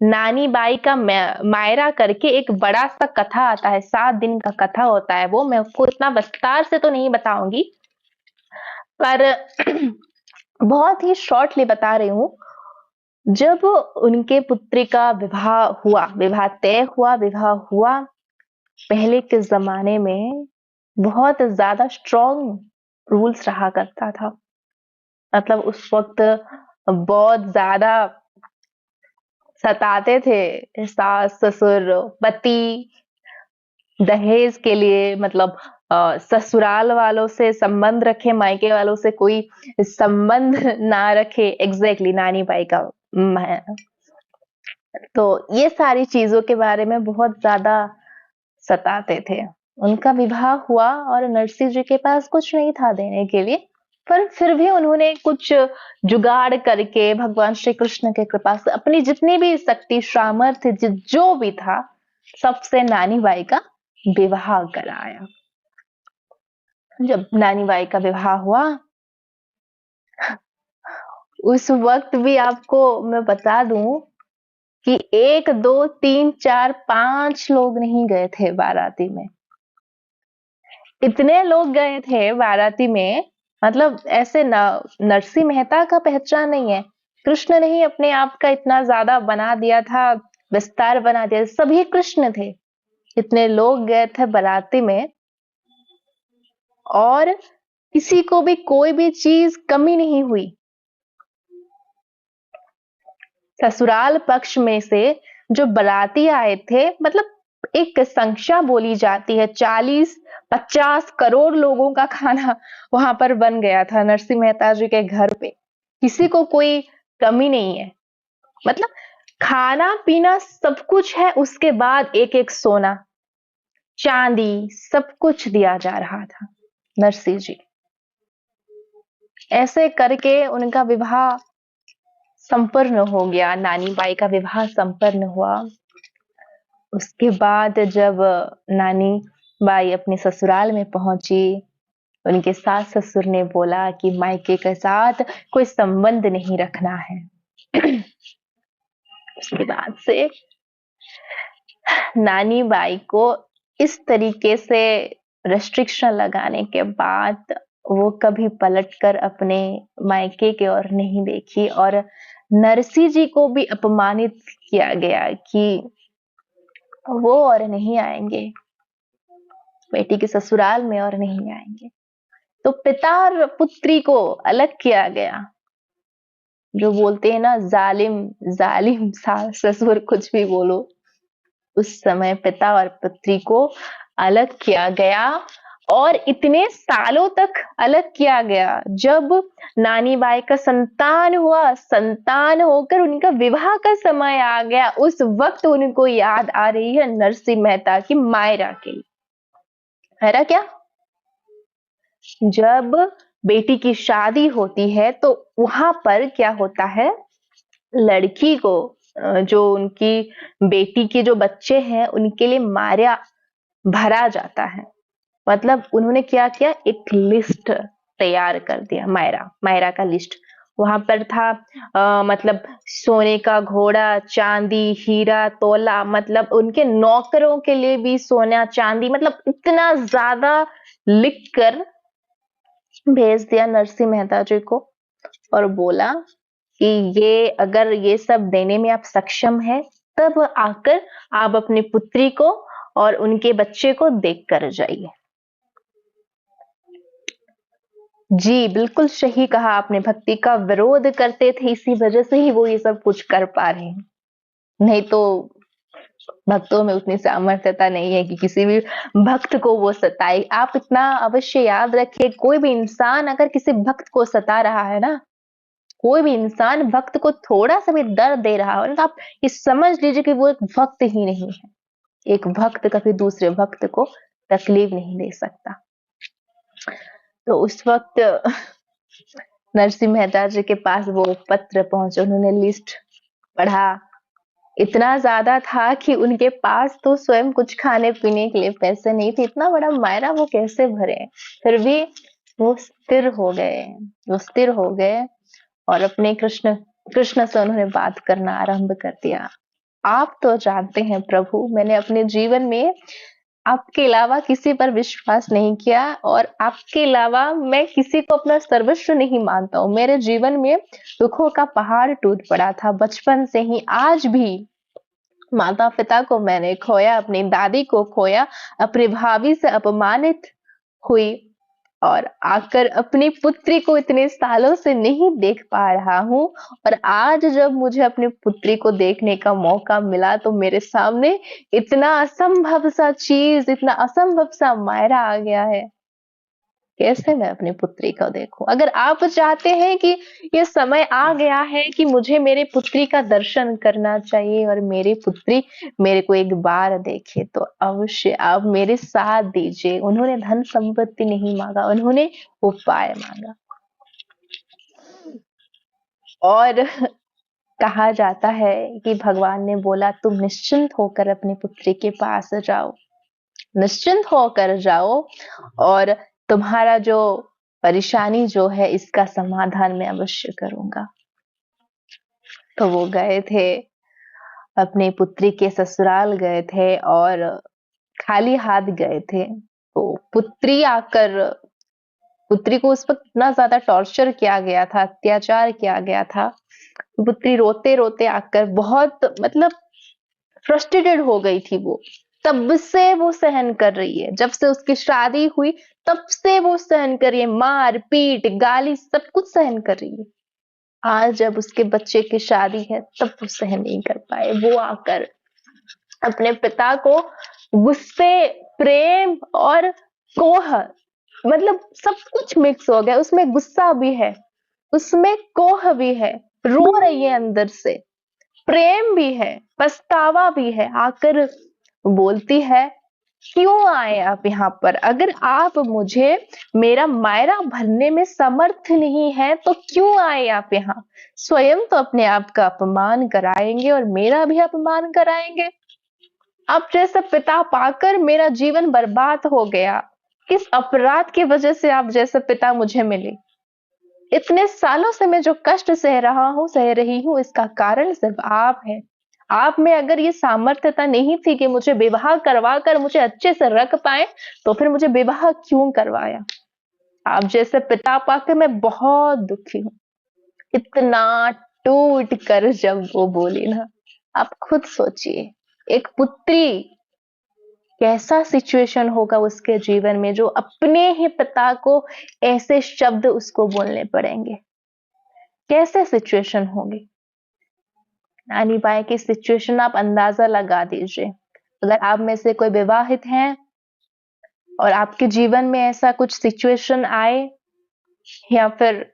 नानी बाई का मायरा करके एक बड़ा सा कथा आता है, 7 दिन का कथा होता है। वो मैं आपको इतना विस्तार से तो नहीं बताऊंगी, पर बहुत ही शॉर्टली बता रही हूँ। जब उनके पुत्री का विवाह हुआ, विवाह तय हुआ, विवाह हुआ, पहले के जमाने में बहुत ज्यादा स्ट्रॉन्ग रूल्स रहा करता था। मतलब उस वक्त बहुत ज्यादा सताते थे सास ससुर पति, दहेज के लिए। मतलब ससुराल वालों से संबंध रखे, मायके वालों से कोई संबंध ना रखे। एग्जैक्टली नानी बाई का तो ये सारी चीजों के बारे में बहुत ज्यादा सताते थे। उनका विवाह हुआ और नरसिंह जी के पास कुछ नहीं था देने के लिए, पर फिर भी उन्होंने कुछ जुगाड़ करके भगवान श्री कृष्ण के कृपा से अपनी जितनी भी शक्ति सामर्थ्य जो भी था, सबसे नानी बाई का विवाह कराया। जब नानी बाई का विवाह हुआ, उस वक्त भी आपको मैं बता दूं कि 1 2 3 4 5 लोग नहीं गए थे बाराती में। इतने लोग गए थे बाराती में। मतलब ऐसे नरसिंह मेहता का पहचान नहीं है, कृष्ण ने ही अपने आप का इतना ज्यादा बना दिया था, विस्तार बना दिया, सभी कृष्ण थे। इतने लोग गए थे बाराती में और किसी को भी कोई भी चीज कमी नहीं हुई। ससुराल पक्ष में से जो बाराती आए थे, मतलब एक संख्या बोली जाती है, 40-50 करोड़ लोगों का खाना वहां पर बन गया था नरसिंह मेहता जी के घर पे। किसी को कोई कमी नहीं है। मतलब खाना पीना सब कुछ है, उसके बाद एक एक सोना चांदी सब कुछ दिया जा रहा था। नरसिंह जी ऐसे करके उनका विवाह संपन्न हो गया। नानी बाई का विवाह संपन्न हुआ। उसके बाद जब नानी बाई अपने ससुराल में पहुंची, उनके सास ससुर ने बोला कि मायके के साथ कोई संबंध नहीं रखना है। उसके बाद से नानी बाई को इस तरीके से रेस्ट्रिक्शन लगाने के बाद वो कभी पलटकर अपने मायके की ओर नहीं देखी, और नरसिंह जी को भी अपमानित किया गया कि वो और नहीं आएंगे, बेटी के ससुराल में और नहीं आएंगे। तो पिता और पुत्री को अलग किया गया। जो बोलते हैं ना, जालिम जालिम सास ससुर कुछ भी बोलो, उस समय पिता और पुत्री को अलग किया गया। और इतने सालों तक अलग किया गया। जब नानी बाई का संतान हुआ, संतान होकर उनका विवाह का समय आ गया, उस वक्त उनको याद आ रही है नरसिंह मेहता की मायरा की। मायरा क्या, जब बेटी की शादी होती है तो वहां पर क्या होता है, लड़की को जो उनकी बेटी के जो बच्चे हैं उनके लिए मार्या भरा जाता है। मतलब उन्होंने क्या किया, एक लिस्ट तैयार कर दिया, मायरा मायरा का लिस्ट। वहां पर था मतलब सोने का घोड़ा, चांदी हीरा तोला, मतलब उनके नौकरों के लिए भी सोना चांदी, मतलब इतना ज्यादा लिख कर भेज दिया नरसिंह मेहता जी को। और बोला कि ये अगर ये सब देने में आप सक्षम हैं, तब आकर आप अपनी पुत्री को और उनके बच्चे को देख कर जाइए। जी बिल्कुल सही कहा आपने, भक्ति का विरोध करते थे, इसी वजह से ही वो ये सब कुछ कर पा रहे हैं। नहीं तो भक्तों में उतनी सामर्थ्यता नहीं है कि किसी भी भक्त को वो सताए। आप इतना अवश्य याद रखिए, कोई भी इंसान अगर किसी भक्त को सता रहा है ना, कोई भी इंसान भक्त को थोड़ा सा भी दर्द दे रहा हो, तो आप ये समझ लीजिए कि वो एक भक्त ही नहीं है। एक भक्त कभी दूसरे भक्त को तकलीफ नहीं दे सकता। तो उस वक्त नरसिंह मेहता जी के पास वो पत्र पहुंचे, उन्होंने लिस्ट पढ़ा। इतना ज्यादा था कि उनके पास तो स्वयं कुछ खाने पीने के लिए पैसे नहीं थे, इतना बड़ा मायरा वो कैसे भरे। फिर भी वो स्थिर हो गए, वो स्थिर हो गए और अपने कृष्ण कृष्ण से उन्होंने बात करना आरंभ कर दिया। आप तो जानते हैं प्रभु, मैंने अपने जीवन में आपके अलावा किसी पर विश्वास नहीं किया और आपके अलावा मैं किसी को अपना सर्वस्व नहीं मानता हूँ। मेरे जीवन में दुखों का पहाड़ टूट पड़ा था बचपन से ही। आज भी माता-पिता को मैंने खोया, अपनी दादी को खोया, अपनी भाभी से अपमानित हुई और आकर अपनी पुत्री को इतने सालों से नहीं देख पा रहा हूँ और आज जब मुझे अपनी पुत्री को देखने का मौका मिला तो मेरे सामने इतना असंभव सा चीज, इतना असंभव सा मायरा आ गया है। कैसे मैं अपनी पुत्री को देखूं? अगर आप चाहते हैं कि ये समय आ गया है कि मुझे मेरे पुत्री का दर्शन करना चाहिए और मेरी पुत्री मेरे को एक बार देखे तो अवश्य आप मेरे साथ दीजिए। उन्होंने धन संपत्ति नहीं मांगा, उन्होंने उपाय मांगा। और कहा जाता है कि भगवान ने बोला तुम निश्चिंत होकर अपनी पुत्री के पास जाओ, निश्चिंत होकर जाओ और तुम्हारा जो परेशानी जो है इसका समाधान मैं अवश्य करूंगा। तो वो गए थे, अपनी पुत्री के ससुराल गए थे और खाली हाथ गए थे। तो पुत्री को उस वक्त इतना ज्यादा टॉर्चर किया गया था, अत्याचार किया गया था। पुत्री रोते रोते आकर बहुत मतलब फ्रस्ट्रेटेड हो गई थी वो। तब से वो सहन कर रही है, जब से उसकी शादी हुई तब से वो सहन कर रही है, मार पीट गाली सब कुछ सहन कर रही है। आज जब उसके बच्चे की शादी है तब वो सहन नहीं कर पाए। वो आकर अपने पिता को गुस्से, प्रेम और कोह, मतलब सब कुछ मिक्स हो गया। उसमें गुस्सा भी है, उसमें कोह भी है, रो रही है अंदर से, प्रेम भी है, पछतावा भी है। आकर बोलती है क्यों आए आप यहाँ पर? अगर आप मुझे मेरा मायरा भरने में समर्थ नहीं है तो क्यों आए आप यहाँ? स्वयं तो अपने आप का अपमान कराएंगे और मेरा भी अपमान कराएंगे। आप जैसा पिता पाकर मेरा जीवन बर्बाद हो गया। किस अपराध की वजह से आप जैसा पिता मुझे मिले? इतने सालों से मैं जो कष्ट सह रहा हूँ, सह रही हूँ, इसका कारण सिर्फ आप है। आप में अगर ये सामर्थ्यता नहीं थी कि मुझे विवाह करवा कर मुझे अच्छे से रख पाए तो फिर मुझे विवाह क्यों करवाया? आप जैसे पिता पाकर मैं बहुत दुखी हूँ। इतना टूट कर जब वो बोली ना, आप खुद सोचिए एक पुत्री कैसा सिचुएशन होगा उसके जीवन में जो अपने ही पिता को ऐसे शब्द उसको बोलने पड़ेंगे। कैसे सिचुएशन होगी? नानी बाई की सिचुएशन आप अंदाजा लगा दीजिए। अगर आप में से कोई विवाहित हैं और आपके जीवन में ऐसा कुछ सिचुएशन आए या फिर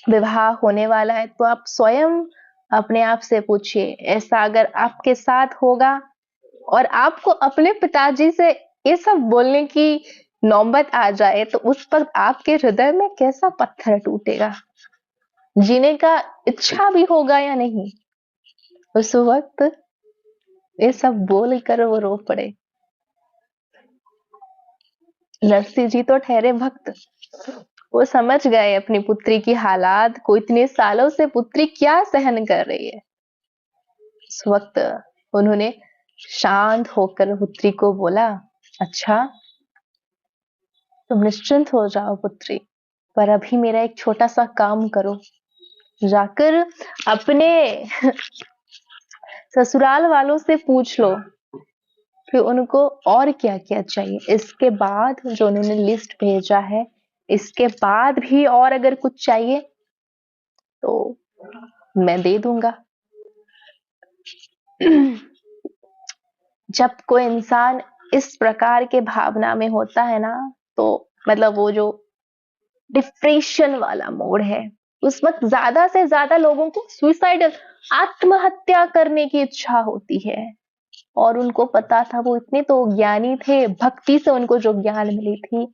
विवाह होने वाला है तो आप स्वयं अपने आप से पूछिए, ऐसा अगर आपके साथ होगा और आपको अपने पिताजी से ये सब बोलने की नौबत आ जाए तो उस पर आपके हृदय में कैसा पत्थर टूटेगा? जीने का इच्छा भी होगा या नहीं? उस वक्त ये सब बोल कर वो रो पड़े। नरसिंह जी तो ठहरे भक्त। वो समझ गए अपनी पुत्री की हालात को, इतने सालों से पुत्री क्या सहन कर रही है। उस वक्त उन्होंने शांत होकर पुत्री को बोला, अच्छा तुम निश्चिंत हो जाओ पुत्री, पर अभी मेरा एक छोटा सा काम करो। जाकर अपने ससुराल वालों से पूछ लो कि उनको और क्या क्या चाहिए। इसके बाद जो उन्होंने लिस्ट भेजा है, इसके बाद भी और अगर कुछ चाहिए तो मैं दे दूंगा। जब कोई इंसान इस प्रकार के भावना में होता है ना, तो मतलब वो जो डिप्रेशन वाला मोड है, उस वक्त ज्यादा से ज्यादा लोगों को सुसाइडल आत्महत्या करने की इच्छा होती है। और उनको पता था, वो इतने तो ज्ञानी थे, भक्ति से उनको जो ज्ञान मिली थी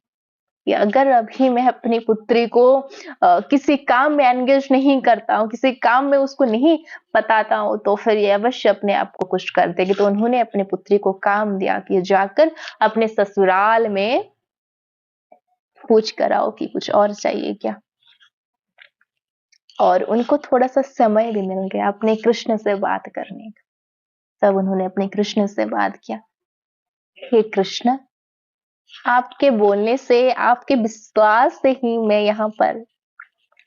कि अगर अभी मैं अपनी पुत्री को किसी काम में एंगेज नहीं करता हूँ, किसी काम में उसको नहीं बताता हूँ तो फिर ये अवश्य अपने आप को कुछ कर देगी। तो उन्होंने अपनी पुत्री को काम दिया कि जाकर अपने ससुराल में पूछ कर आओ कि कुछ और चाहिए क्या। और उनको थोड़ा सा समय भी मिल गया अपने कृष्ण से बात करने का। तब उन्होंने अपने कृष्ण से बात किया, हे कृष्ण, आपके बोलने से, आपके विश्वास से ही मैं यहाँ पर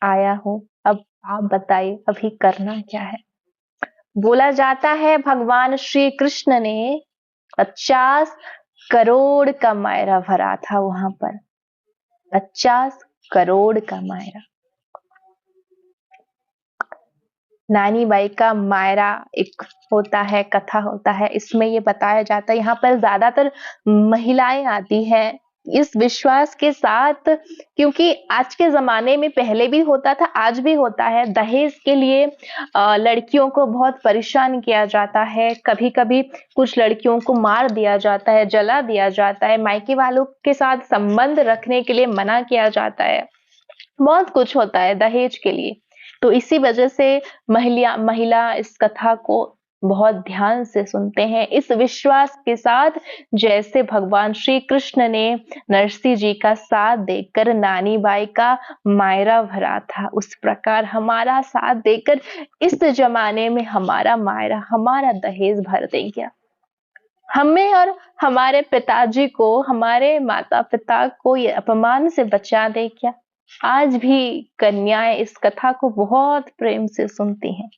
आया हूँ। अब आप बताइए अभी करना क्या है? बोला जाता है भगवान श्री कृष्ण ने 50 करोड़ का मायरा भरा था वहां पर। 50 करोड़ का मायरा। नानी बाई का मायरा एक होता है, कथा होता है। इसमें ये बताया जाता है, यहाँ पर ज्यादातर महिलाएं आती हैं इस विश्वास के साथ, क्योंकि आज के जमाने में, पहले भी होता था, आज भी होता है, दहेज के लिए लड़कियों को बहुत परेशान किया जाता है। कभी कभी कुछ लड़कियों को मार दिया जाता है, जला दिया जाता है, मायके वालों के साथ संबंध रखने के लिए मना किया जाता है। बहुत कुछ होता है दहेज के लिए। तो इसी वजह से महिला महिला इस कथा को बहुत ध्यान से सुनते हैं, इस विश्वास के साथ, जैसे भगवान श्री कृष्ण ने नरसिंह जी का साथ देकर नानी बाई का मायरा भरा था, उस प्रकार हमारा साथ देकर इस जमाने में हमारा मायरा, हमारा दहेज भर दें क्या? हमें और हमारे पिताजी को, हमारे माता पिता को ये अपमान से बचा दे क्या? आज भी कन्याएं इस कथा को बहुत प्रेम से सुनती हैं।